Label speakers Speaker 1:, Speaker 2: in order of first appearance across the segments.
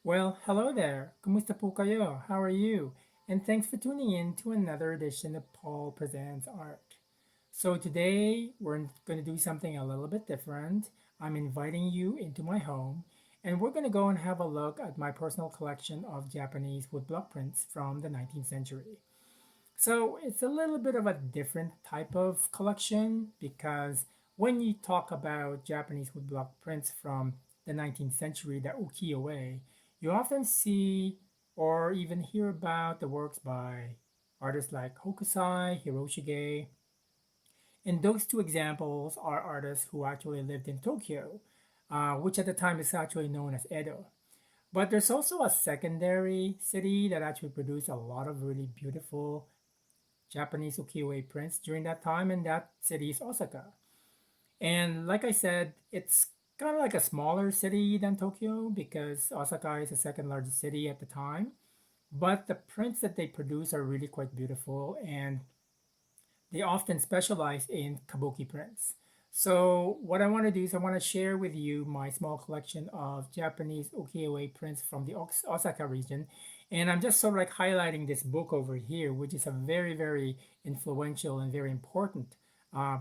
Speaker 1: Well, hello there. Kumusta po kayo? How are you? And thanks for tuning in to another edition of Paul Presents Art. So today we're going to do something a little bit different. I'm inviting you into my home and we're going to go and have a look at my personal collection of Japanese woodblock prints from the 19th century. So it's a little bit of a different type of collection because when you talk about Japanese woodblock prints from the 19th century, the ukiyo-e, you often see or even hear about the works by artists like Hokusai, Hiroshige, and those two examples are artists who actually lived in Tokyo, which at the time is actually known as Edo. But there's also a secondary city that actually produced a lot of really beautiful Japanese ukiyo-e prints during that time, and that city is Osaka. And like I said, it's kind of like a smaller city than Tokyo because Osaka is the second largest city at the time. But the prints that they produce are really quite beautiful, and they often specialize in kabuki prints. So what I want to do is I want to share with you my small collection of Japanese ukiyo-e prints from the Osaka region. And I'm just sort of like highlighting this book over here, which is a very, very influential and very important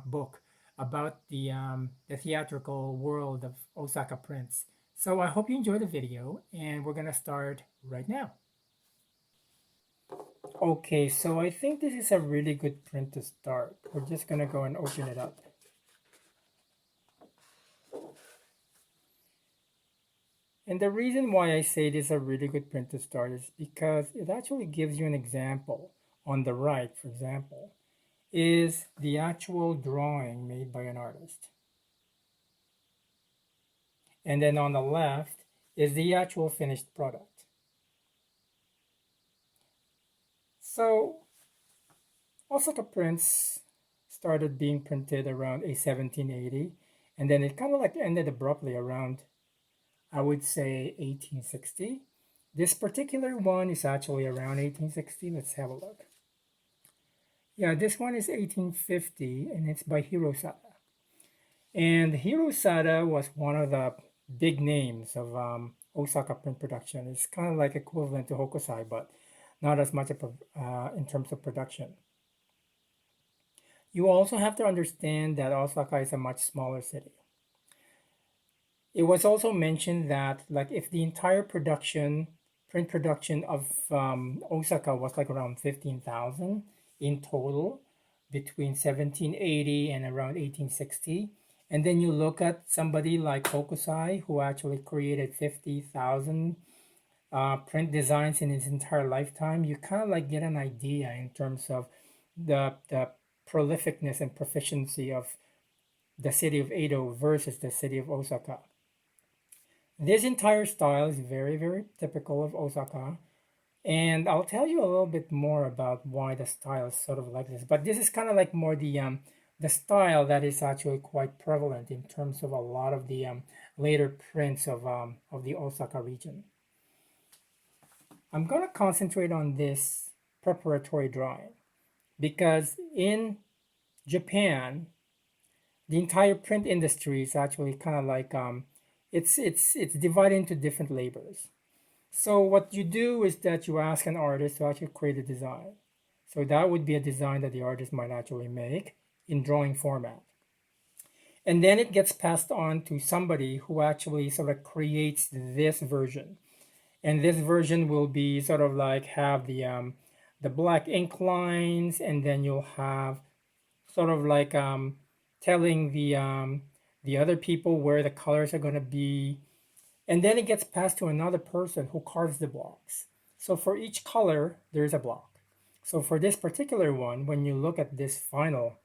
Speaker 1: book about the theatrical world of Osaka prints. So I hope you enjoy the video, and we're going to start right now. Okay, so I think this is a really good print to start. We're just gonna go and open it up. And the reason why I say this is a really good print to start is because it actually gives you an example. On the right, for example, is the actual drawing made by an artist. And then on the left is the actual finished product. So Osaka prints started being printed around a 1780, and then it kind of like ended abruptly around I would say 1860. This particular one is actually around 1860. Let's have a look. Yeah, this one is 1850 and it's by Hirosada. And Hirosada was one of the big names of Osaka print production. It's kind of like equivalent to Hokusai, but not as much in terms of production. You also have to understand that Osaka is a much smaller city. It was also mentioned that like if the entire print production of Osaka was like around 15,000 in total between 1780 and around 1860. And then you look at somebody like Hokusai who actually created 50,000 print designs in his entire lifetime. You kind of like get an idea in terms of the prolificness and proficiency of the city of Edo versus the city of Osaka. This entire style is very, very typical of Osaka. And I'll tell you a little bit more about why the style is sort of like this. But this is kind of like more the style that is actually quite prevalent in terms of a lot of the later prints of the Osaka region. I'm going to concentrate on this preparatory drawing because in Japan, the entire print industry is actually kind of like it's divided into different labors. So what you do is that you ask an artist to actually create a design. So that would be a design that the artist might actually make in drawing format. And then it gets passed on to somebody who actually sort of creates this version. And this version will be sort of like have the black ink lines, and then you'll have sort of like telling the other people where the colors are going to be, and then it gets passed to another person who carves the blocks. So for each color, there's a block. So for this particular one, when you look at this final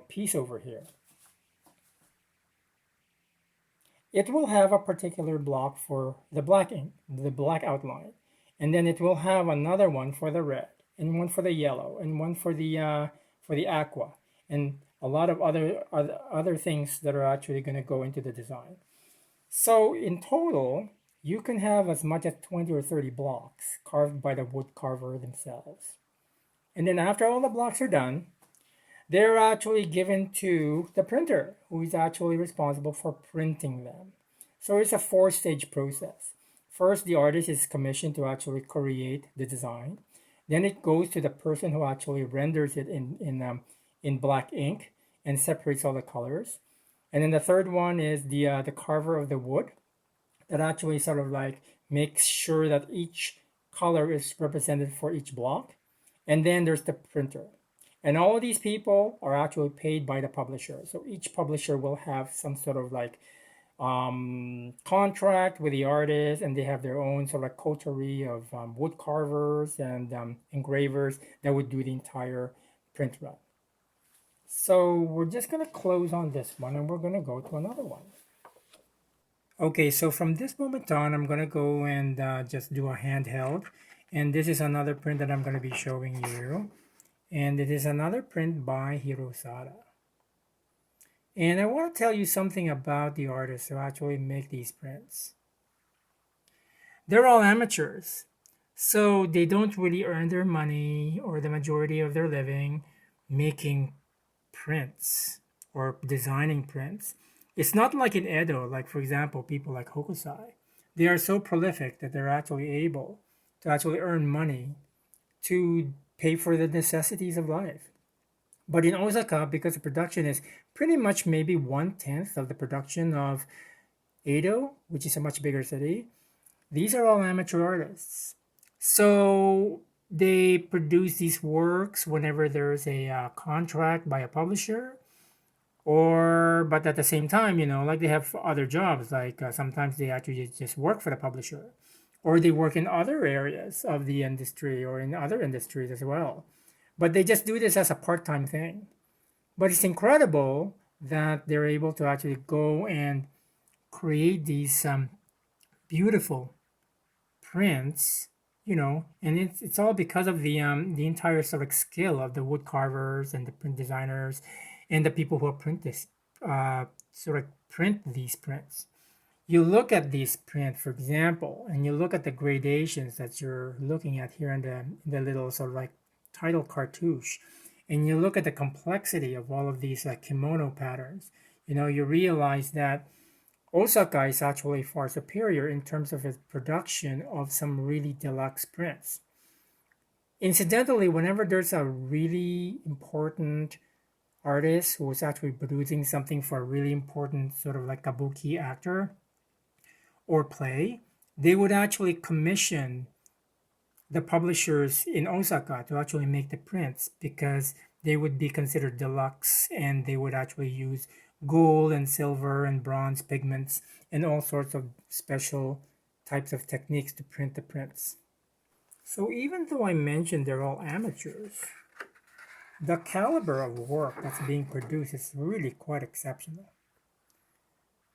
Speaker 1: piece over here, it will have a particular block for the black ink, the black outline, and then it will have another one for the red, and one for the yellow, and one for the aqua, and a lot of other things that are actually going to go into the design. So in total, you can have as much as 20 or 30 blocks carved by the wood carver themselves. And then after all the blocks are done, they're actually given to the printer, who is actually responsible for printing them. So it's a four-stage process. First, the artist is commissioned to actually create the design. Then it goes to the person who actually renders it in black ink and separates all the colors. And then the third one is the carver of the wood that actually sort of like makes sure that each color is represented for each block. And then there's the printer. And all of these people are actually paid by the publisher. So each publisher will have some sort of like contract with the artist, and they have their own sort of like coterie of wood carvers and engravers that would do the entire print run. So we're just going to close on this one and we're going to go to another one. Okay, so from this moment on, I'm going to go and just do a handheld. And this is another print that I'm going to be showing you. And it is another print by Hirosada. And I want to tell you something about the artists who actually make these prints. They're all amateurs, so they don't really earn their money or the majority of their living making prints or designing prints. It's not like in Edo, like for example, people like Hokusai. They are so prolific that they're actually able to actually earn money to pay for the necessities of life. But in Osaka, because the production is pretty much maybe 1/10 of the production of Edo, which is a much bigger city, these are all amateur artists. So they produce these works whenever there's a contract by a publisher, or but at the same time, like they have other jobs. Like sometimes they actually just work for the publisher, or they work in other areas of the industry or in other industries as well. But they just do this as a part-time thing. But it's incredible that they're able to actually go and create these beautiful prints, and it's all because of the entire sort of skill of the wood carvers and the print designers and the people who print this sort of print these prints. You look at this print, for example, and you look at the gradations that you're looking at here in the little sort of like title cartouche, and you look at the complexity of all of these kimono patterns. You realize that Osaka is actually far superior in terms of its production of some really deluxe prints. Incidentally, whenever there's a really important artist who is actually producing something for a really important sort of like kabuki actor or play, they would actually commission the publishers in Osaka to actually make the prints because they would be considered deluxe and they would actually use gold and silver and bronze pigments and all sorts of special types of techniques to print the prints. So even though I mentioned they're all amateurs, the caliber of work that's being produced is really quite exceptional.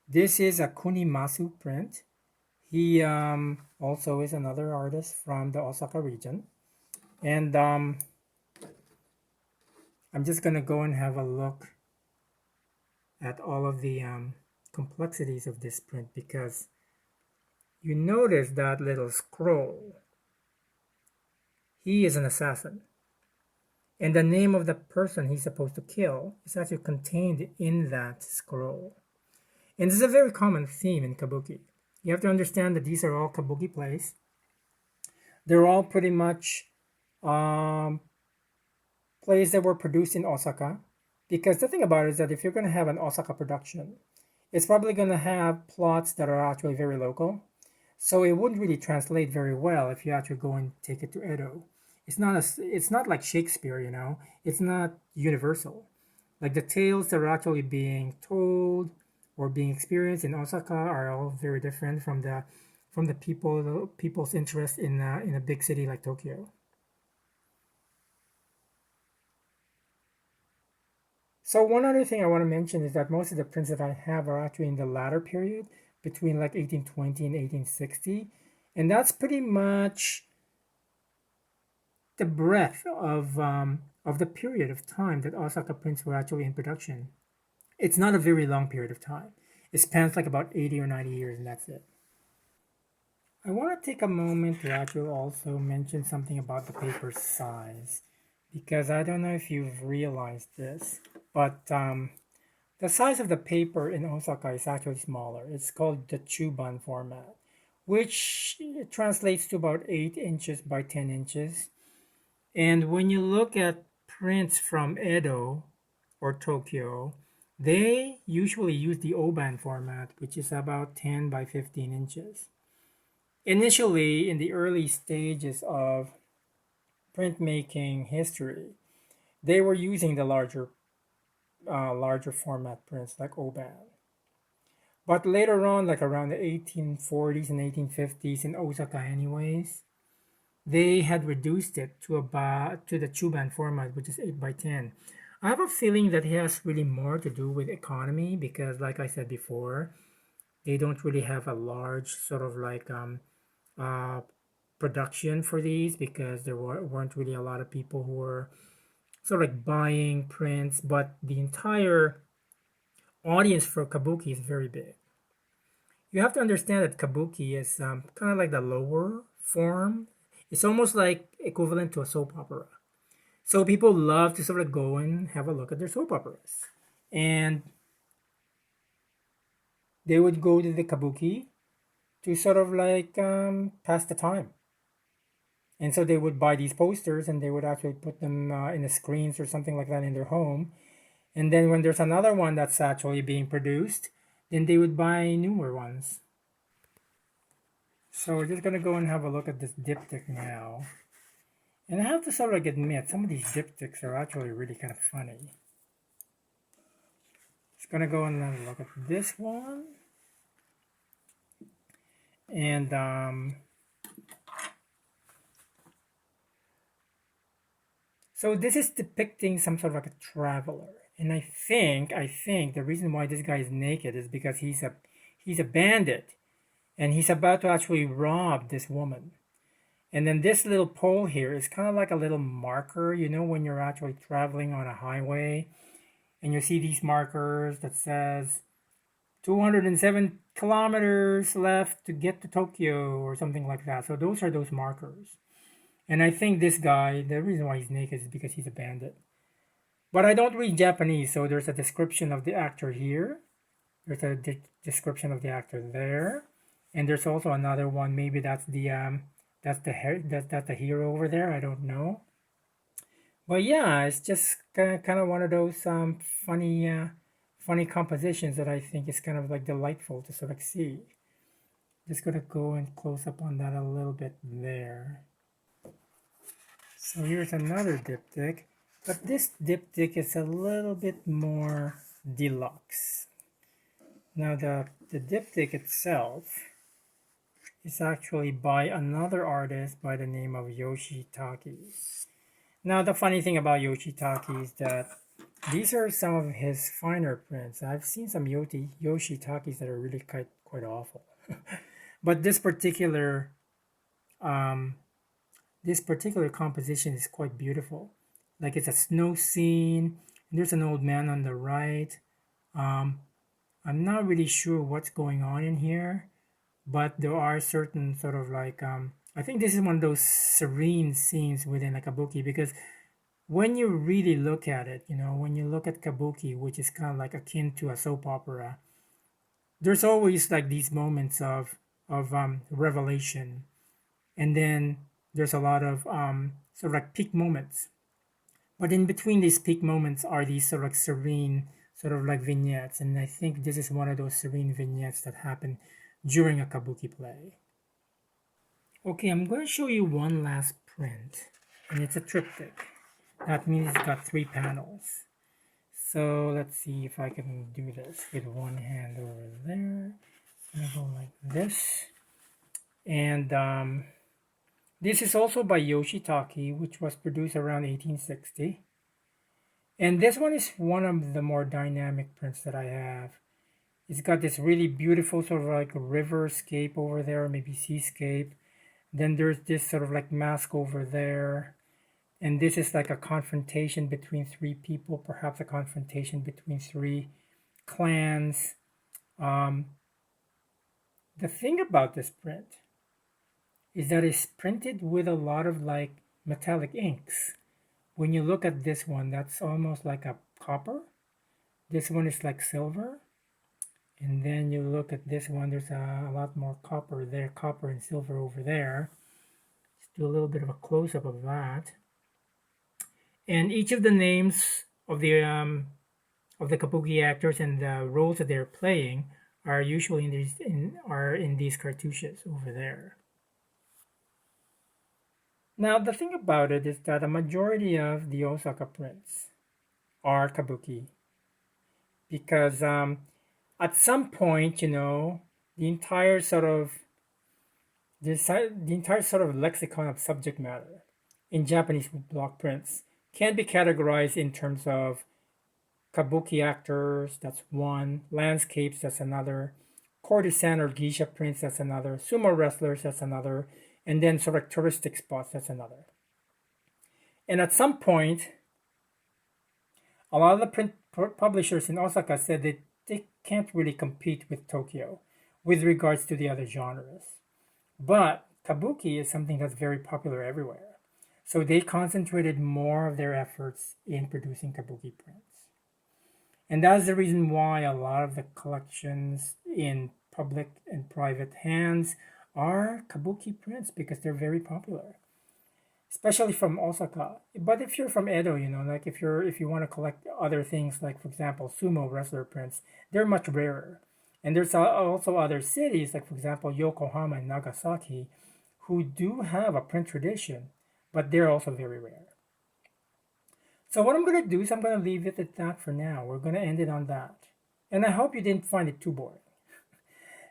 Speaker 1: This is a Kunimasu print. He also is another artist from the Osaka region. And I'm just going to go and have a look at all of the complexities of this print because you notice that little scroll. He is an assassin. And the name of the person he's supposed to kill is actually contained in that scroll. And this is a very common theme in kabuki. You have to understand that these are all kabuki plays. They're all pretty much plays that were produced in Osaka. Because the thing about it is that if you're going to have an Osaka production, it's probably going to have plots that are actually very local. So it wouldn't really translate very well if you actually go and take it to Edo. It's not like Shakespeare, It's not universal. Like the tales that are actually being told or being experienced in Osaka are all very different from the people's interest in a big city like Tokyo. So one other thing I want to mention is that most of the prints that I have are actually in the latter period between like 1820 and 1860, and that's pretty much the breadth of the period of time that Osaka prints were actually in production. It's not a very long period of time. It spans like about 80 or 90 years, and that's it. I want to take a moment to actually also mention something about the paper size, because I don't know if you've realized this, but the size of the paper in Osaka is actually smaller. It's called the Chuban format, which translates to about 8 inches by 10 inches. And when you look at prints from Edo or Tokyo, they usually use the O-band format, which is about 10 by 15 inches. Initially, in the early stages of printmaking history, they were using the larger format prints like O-band. But later on, like around the 1840s and 1850s in Osaka, anyways, they had reduced it to the Chuban format, which is 8 by 10. I have a feeling that it has really more to do with economy because, like I said before, they don't really have a large sort of like uh, production for these because weren't really a lot of people who were sort of like buying prints, but the entire audience for kabuki is very big. You have to understand that kabuki is kind of like the lower form. It's almost like equivalent to a soap opera. So people love to sort of go and have a look at their soap operas. And they would go to the kabuki to sort of like pass the time. And so they would buy these posters and they would actually put them in the screens or something like that in their home. And then when there's another one that's actually being produced, then they would buy newer ones. So we're just gonna go and have a look at this diptych now. And I have to sort of like admit, some of these diptychs are actually really kind of funny. Just gonna go and have a look at this one. And so this is depicting some sort of like a traveler. And I think the reason why this guy is naked is because he's a bandit and he's about to actually rob this woman. And then this little pole here is kind of like a little marker, when you're actually traveling on a highway and you see these markers that says 207 kilometers left to get to Tokyo or something like that. So those are those markers. And I think this guy, the reason why he's naked is because he's a bandit. But I don't read Japanese, so there's a description of the actor here. There's a description of the actor there. And there's also another one. Maybe that's the hero over there. I don't know. But yeah, it's just kind of one of those funny compositions that I think is kind of like delightful to sort of see. Just gonna go and close up on that a little bit there. So here's another diptych, but this diptych is a little bit more deluxe. Now the diptych itself is actually by another artist by the name of Yoshitaki. Now the funny thing about Yoshitaki is that these are some of his finer prints. I've seen some Yoshitakis that are really quite awful. But um, this particular composition is quite beautiful. Like it's a snow scene. There's an old man on the right. Um, I'm not really sure what's going on in here, but there are certain sort of like I think this is one of those serene scenes within a kabuki because when you really look at it, when you look at kabuki, which is kind of like akin to a soap opera, there's always like these moments of revelation, and then there's a lot of sort of like peak moments. But in between these peak moments are these sort of like serene, sort of like vignettes, and I think this is one of those serene vignettes that happen during a kabuki play. Okay, I'm going to show you one last print, and it's a triptych. That means it's got 3 panels. So let's see if I can do this with one hand over there. I'm gonna go like this. And this is also by Yoshitaki, which was produced around 1860. And this one is one of the more dynamic prints that I have. It's got this really beautiful sort of like riverscape over there, maybe seascape. Then there's this sort of like mask over there. And this is like a confrontation between 3 people, perhaps a confrontation between 3 clans. Um, the thing about this print is that it's printed with a lot of like metallic inks. When you look at this one, that's almost like a copper. This one is like silver. And then you look at this one, there's a lot more copper there, copper and silver over there. Let's do a little bit of a close-up of that. And each of the names of the kabuki actors and the roles that they're playing are usually in these cartouches over there. Now the thing about it is that a majority of the Osaka prints are kabuki because at some point, the entire sort of the entire sort of lexicon of subject matter in Japanese block prints can be categorized in terms of kabuki actors, that's one, landscapes, that's another, courtesan or geisha prints, that's another, sumo wrestlers, that's another, and then sort of touristic spots, that's another. And at some point, a lot of the print publishers in Osaka said that they can't really compete with Tokyo with regards to the other genres. But kabuki is something that's very popular everywhere. So they concentrated more of their efforts in producing kabuki prints. And that's the reason why a lot of the collections in public and private hands are kabuki prints because they're very popular, especially from Osaka. But if you're from Edo, like if you want to collect other things, like for example sumo wrestler prints, they're much rarer. And there's also other cities, like for example Yokohama and Nagasaki, who do have a print tradition, but they're also very rare. So what I'm going to do is I'm going to leave it at that for now. We're going to end it on that. And I hope you didn't find it too boring.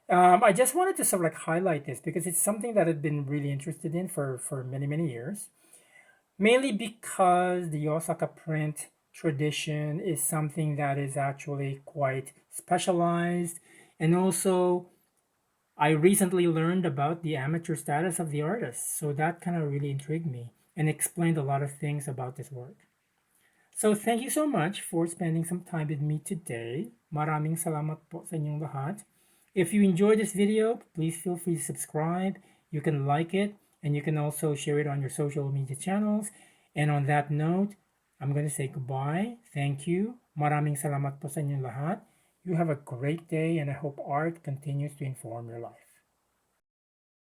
Speaker 1: I just wanted to sort of like highlight this because it's something that I've been really interested in for many, many years. Mainly because the Osaka print tradition is something that is actually quite specialized. And also, I recently learned about the amateur status of the artist. So that kind of really intrigued me and explained a lot of things about this work. So thank you so much for spending some time with me today. Maraming salamat po sa inyong lahat. If you enjoyed this video, please feel free to subscribe. You can like it, and you can also share it on your social media channels. And on that note, I'm going to say goodbye. Thank you. Maraming salamat po sa inyong lahat. You have a great day, and I hope art continues to inform your life.